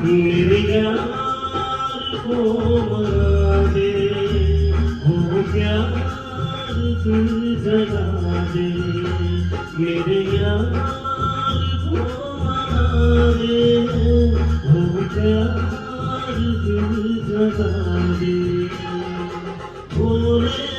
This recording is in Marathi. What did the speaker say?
मेरे यार को मना दे, हो प्यार तू जगा दे, मेरे यार को मना दे, हो प्यार तू जगा दे, बोले